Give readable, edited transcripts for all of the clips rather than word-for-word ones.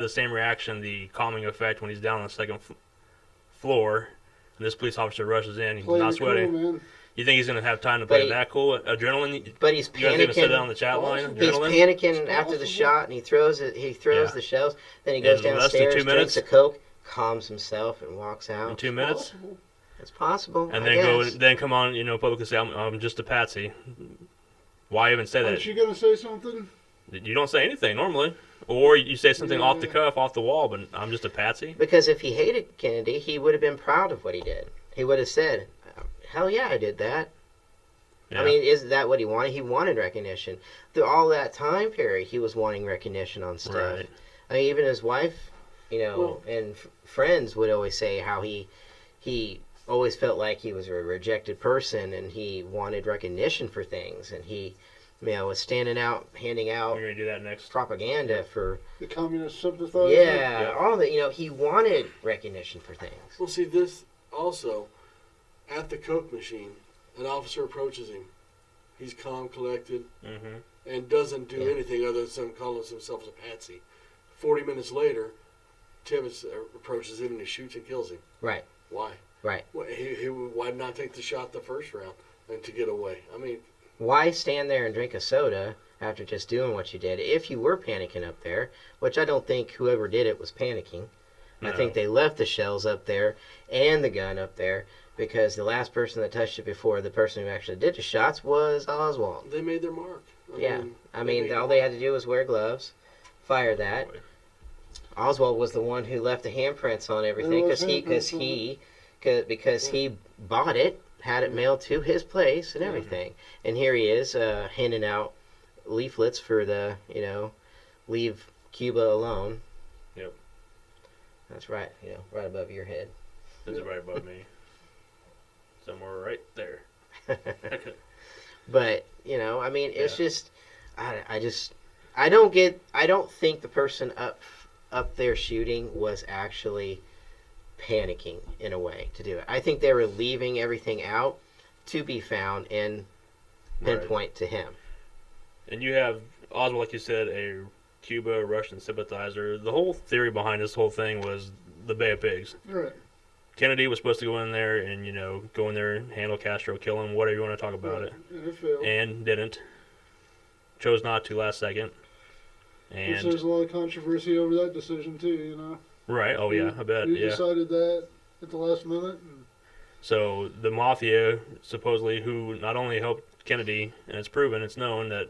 the same reaction, the calming effect when he's down on the second floor, and this police officer rushes in. He's not sweating. Cool, man. You think he's going to have time to play that cool? Adrenaline? But he's panicking. You guys even said that on the chat line? He's Adrenaline? panicking after the shot, and he throws it. He throws the shells. Then he goes downstairs, drinks a Coke, calms himself, and walks out. In 2 minutes? It's possible. And then come on, publicly say, I'm just a patsy. Why even say that? Aren't you going to say something? You don't say anything normally. Or you say something off the cuff, off the wall, but I'm just a patsy. Because if he hated Kennedy, he would have been proud of what he did. He would have said, hell yeah, I did that. Yeah. I mean, isn't that what he wanted? He wanted recognition. Through all that time period, he was wanting recognition on stuff. Right. I mean, even his wife, and friends would always say how he always felt like he was a rejected person, and he wanted recognition for things, and he was standing out, handing out We're gonna do that next. propaganda for the communist sympathizers. Yeah, all that. He wanted recognition for things. Well, see, this also, at the Coke machine, an officer approaches him. He's calm, collected, and doesn't do anything other than calling himself a patsy. 40 minutes later, Tibbetts approaches him and he shoots and kills him. Right. Why? Right. Why not take the shot the first round and to get away? I mean, why stand there and drink a soda after just doing what you did? If you were panicking up there, which I don't think whoever did it was panicking. No. I think they left the shells up there and the gun up there because the last person that touched it before the person who actually did the shots was Oswald. They made their mark. I mean, all they had to do was wear gloves, fire that. Oswald was the one who left the handprints on everything because he bought it, had it mailed to his place and everything. And here he is handing out leaflets for the, leave Cuba alone. Yep. That's right, right above your head. That's right above me. Somewhere right there. But, I mean, it's just, I don't think the person up there shooting was actually panicking in a way to do it. I think they were leaving everything out to be found and pinpoint to him. And you have Oswald, like you said, a Cuba Russian sympathizer. The whole theory behind this whole thing was the Bay of Pigs. Right. Kennedy was supposed to go in there and, go in there, handle Castro, kill him, whatever you want to talk about it. And it failed. And didn't. Chose not to last second. And there's a lot of controversy over that decision, too, Right. Oh, yeah. I bet. He decided that at the last minute. So the mafia, supposedly, who not only helped Kennedy, and it's proven, it's known that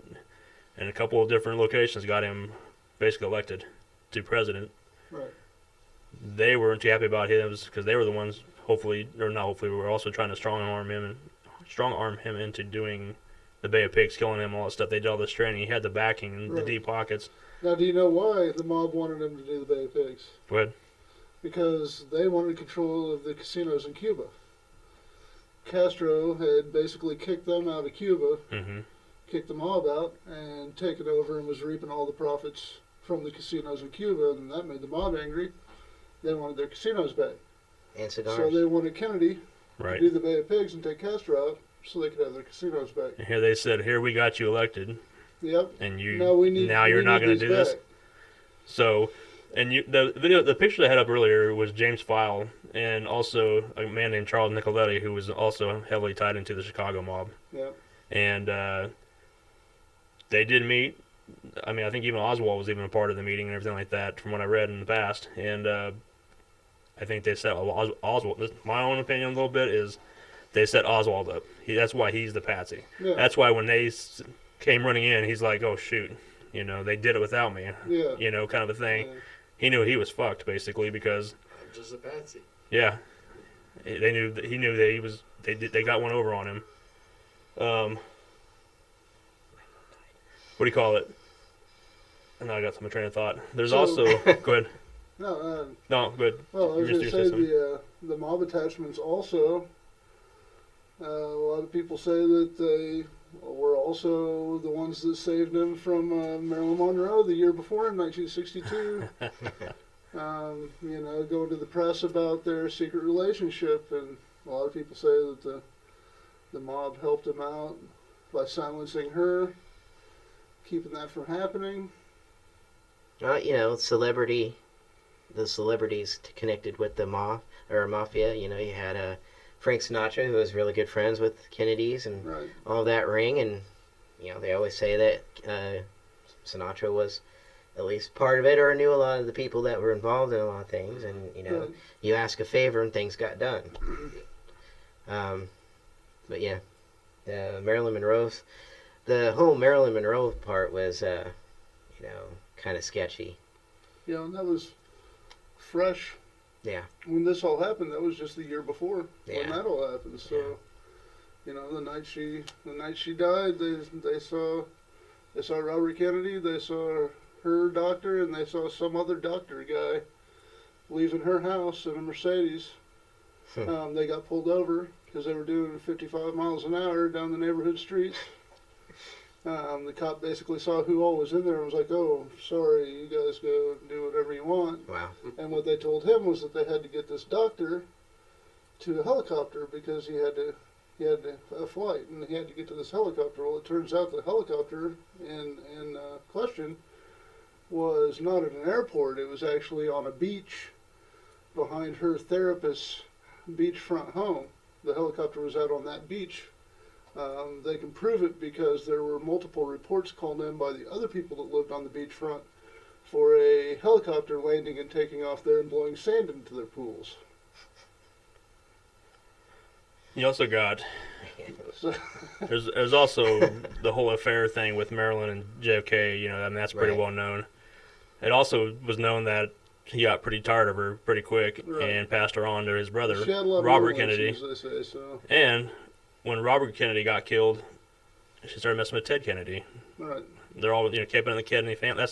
in a couple of different locations got him basically elected to president. Right. They weren't too happy about him because they were the ones, were also trying to strong arm him into doing the Bay of Pigs, killing him, all that stuff. They did all this training. He had the backing, the deep pockets. Now, do you know why the mob wanted him to do the Bay of Pigs? Go ahead. Because they wanted control of the casinos in Cuba. Castro had basically kicked them out of Cuba, kicked the mob out, and taken over and was reaping all the profits from the casinos in Cuba, and that made the mob angry. They wanted their casinos back. And cigars. So they wanted Kennedy to do the Bay of Pigs and take Castro out so they could have their casinos back. And here they said, here we got you elected. Yep. And you're back. not going to do this. So, and the picture they had up earlier was James File and also a man named Charles Nicoletti, who was also heavily tied into the Chicago mob. Yep. And they did meet. I mean, I think even Oswald was even a part of the meeting and everything like that, from what I read in the past. And I think they set Oswald. My own opinion a little bit is they set Oswald up. That's why he's the patsy. Yeah. That's why when they came running in, he's like, "Oh shoot, they did it without me." Yeah. Kind of a thing. Yeah. He knew he was fucked basically because I'm just a patsy. Yeah, he knew that he was. They got one over on him. What do you call it? And now I got some train of thought. There's also go ahead. No, good. Well, I was going to say the mob attachments also. A lot of people say that they were also the ones that saved him from Marilyn Monroe the year before in 1962. Going to the press about their secret relationship, and a lot of people say that the mob helped him out by silencing her, keeping that from happening. Celebrity the celebrities connected with the mafia. You know, you had Frank Sinatra, who was really good friends with Kennedys, and Right. all that ring. And you know, they always say that Sinatra was at least part of it, or knew a lot of the people that were involved in a lot of things. And you know, Right. you ask a favor and things got done. But yeah, Marilyn Monroe's the whole Marilyn Monroe part was, you know, kind of sketchy. Yeah, and that was fresh. Yeah. When this all happened, that was just the year before when Yeah. that all happened. So, you know, the night she died, they saw Robert Kennedy, they saw her doctor, and they saw some other doctor guy leaving her house in a Mercedes. They got pulled over because they were doing 55 miles an hour down the neighborhood streets. The cop basically saw who all was in there and was like, "Oh, sorry, you guys go do whatever you want." Wow. And what they told him was that they had to get this doctor to a helicopter because he had a flight and he had to get to this helicopter. Well, it turns out the helicopter in question was not at an airport. It was actually on a beach behind her therapist's beachfront home. The helicopter was out on that beach. They can prove it because there were multiple reports called in by the other people that lived on the beachfront for a helicopter landing and taking off there and blowing sand into their pools. You also got So, there's also the whole affair thing with Marilyn and JFK. You know, I mean that's pretty Right. well known. It also was known that he got pretty tired of her pretty quick Right. and passed her on to his brother, she had a lot of Robert moral Kennedy. issues, they say, so. And when Robert Kennedy got killed, she started messing with Ted Kennedy. Right. They're all, you know, keeping in the Kennedy family.